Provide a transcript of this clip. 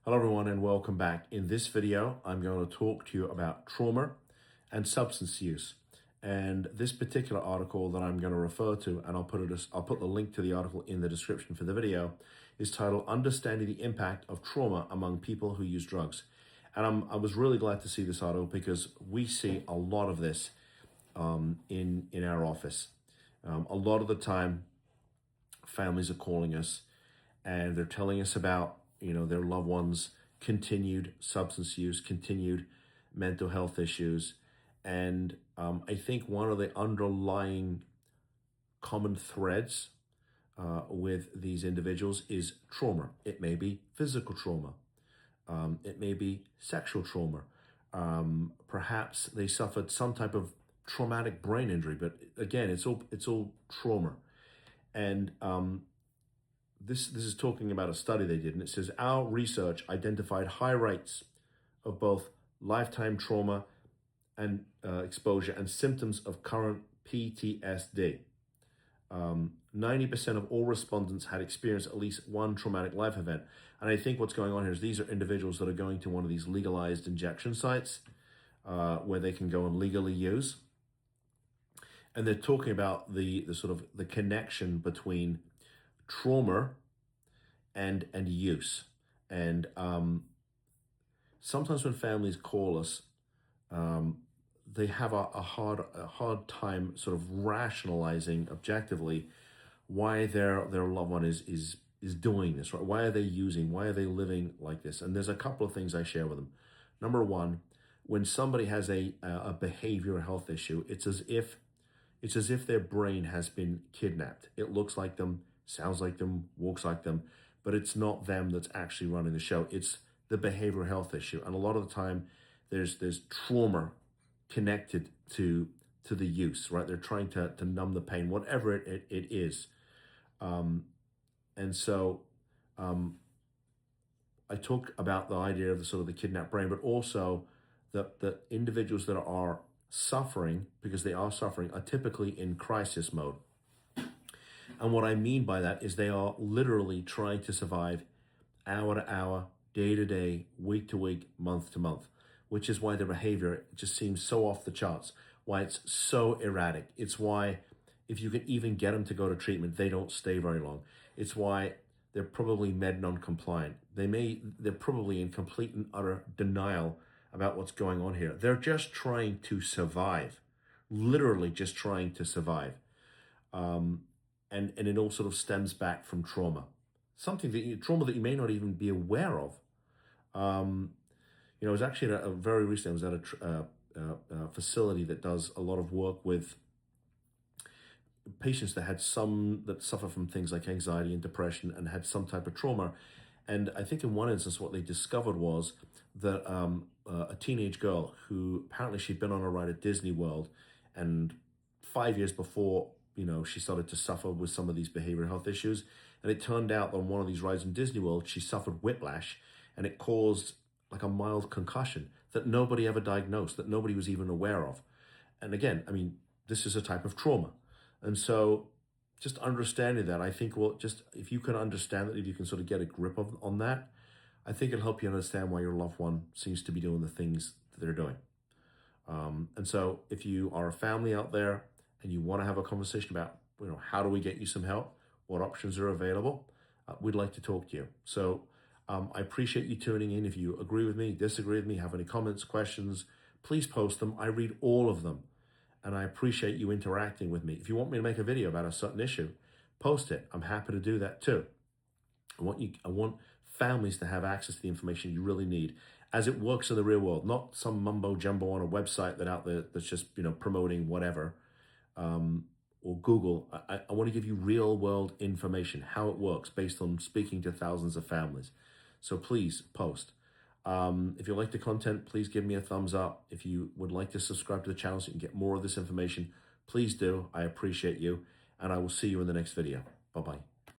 Hello everyone and welcome back. In this video, I'm going to talk to you about trauma and substance use. And this particular article that I'm going to refer to, and I'll put the link to the article in the description for the video, is titled Understanding the Impact of Trauma Among People Who Use Drugs. And I was really glad to see this article because we see a lot of this in our office. A lot of the time, families are calling us and they're telling us about their loved ones' continued substance use, continued mental health issues. And I think one of the underlying common threads with these individuals is trauma. It may be physical trauma. It may be sexual trauma. Perhaps they suffered some type of traumatic brain injury, but again, it's all trauma. And this is talking about a study they did, and it says, our research identified high rates of both lifetime trauma and exposure and symptoms of current PTSD. 90% of all respondents had experienced at least one traumatic life event. And I think what's going on here is these are individuals that are going to one of these legalized injection sites where they can go and legally use. And they're talking about the sort of the connection between trauma and use. And sometimes when families call us, they have a hard time sort of rationalizing objectively why their loved one is doing this, right? Why are they using? Why are they living like this? And there's a couple of things I share with them. Number one, when somebody has a behavioral health issue, it's as if their brain has been kidnapped. It looks like them, sounds like them, walks like them, but it's not them that's actually running the show. It's the behavioral health issue. And a lot of the time there's trauma connected to the use, right? They're trying to numb the pain, whatever it is. And so I talk about the idea of the sort of the kidnapped brain, but also the individuals that are suffering, because they are suffering, are typically in crisis mode. And what I mean by that is they are literally trying to survive hour to hour, day to day, week to week, month to month, which is why their behavior just seems so off the charts, why it's so erratic. It's why if you can even get them to go to treatment, they don't stay very long. It's why they're probably med non-compliant. They're probably in complete and utter denial about what's going on here. They're just trying to survive, literally just trying to survive. And it all sort of stems back from trauma, trauma that you may not even be aware of. I was actually very recently, I was at a facility that does a lot of work with patients that suffer from things like anxiety and depression and had some type of trauma. And I think in one instance, what they discovered was that a teenage girl who apparently she'd been on a ride at Disney World, and 5 years before, she started to suffer with some of these behavioral health issues. And it turned out on one of these rides in Disney World, she suffered whiplash, and it caused like a mild concussion that nobody ever diagnosed, that nobody was even aware of. And again, I mean, this is a type of trauma. And so just understanding that, I think, just if you can understand that, if you can sort of get a grip on that, I think it'll help you understand why your loved one seems to be doing the things that they're doing. And so if you are a family out there and you want to have a conversation about, how do we get you some help? What options are available? We'd like to talk to you. So I appreciate you tuning in. If you agree with me, disagree with me, have any comments, questions, please post them. I read all of them, and I appreciate you interacting with me. If you want me to make a video about a certain issue, post it. I'm happy to do that too. I want families to have access to the information you really need as it works in the real world, not some mumbo jumbo on a website that's just promoting whatever, or Google. I want to give you real world information, how it works based on speaking to thousands of families. So please post. If you like the content, please give me a thumbs up. If you would like to subscribe to the channel so you can get more of this information, please do. I appreciate you, and I will see you in the next video. Bye-bye.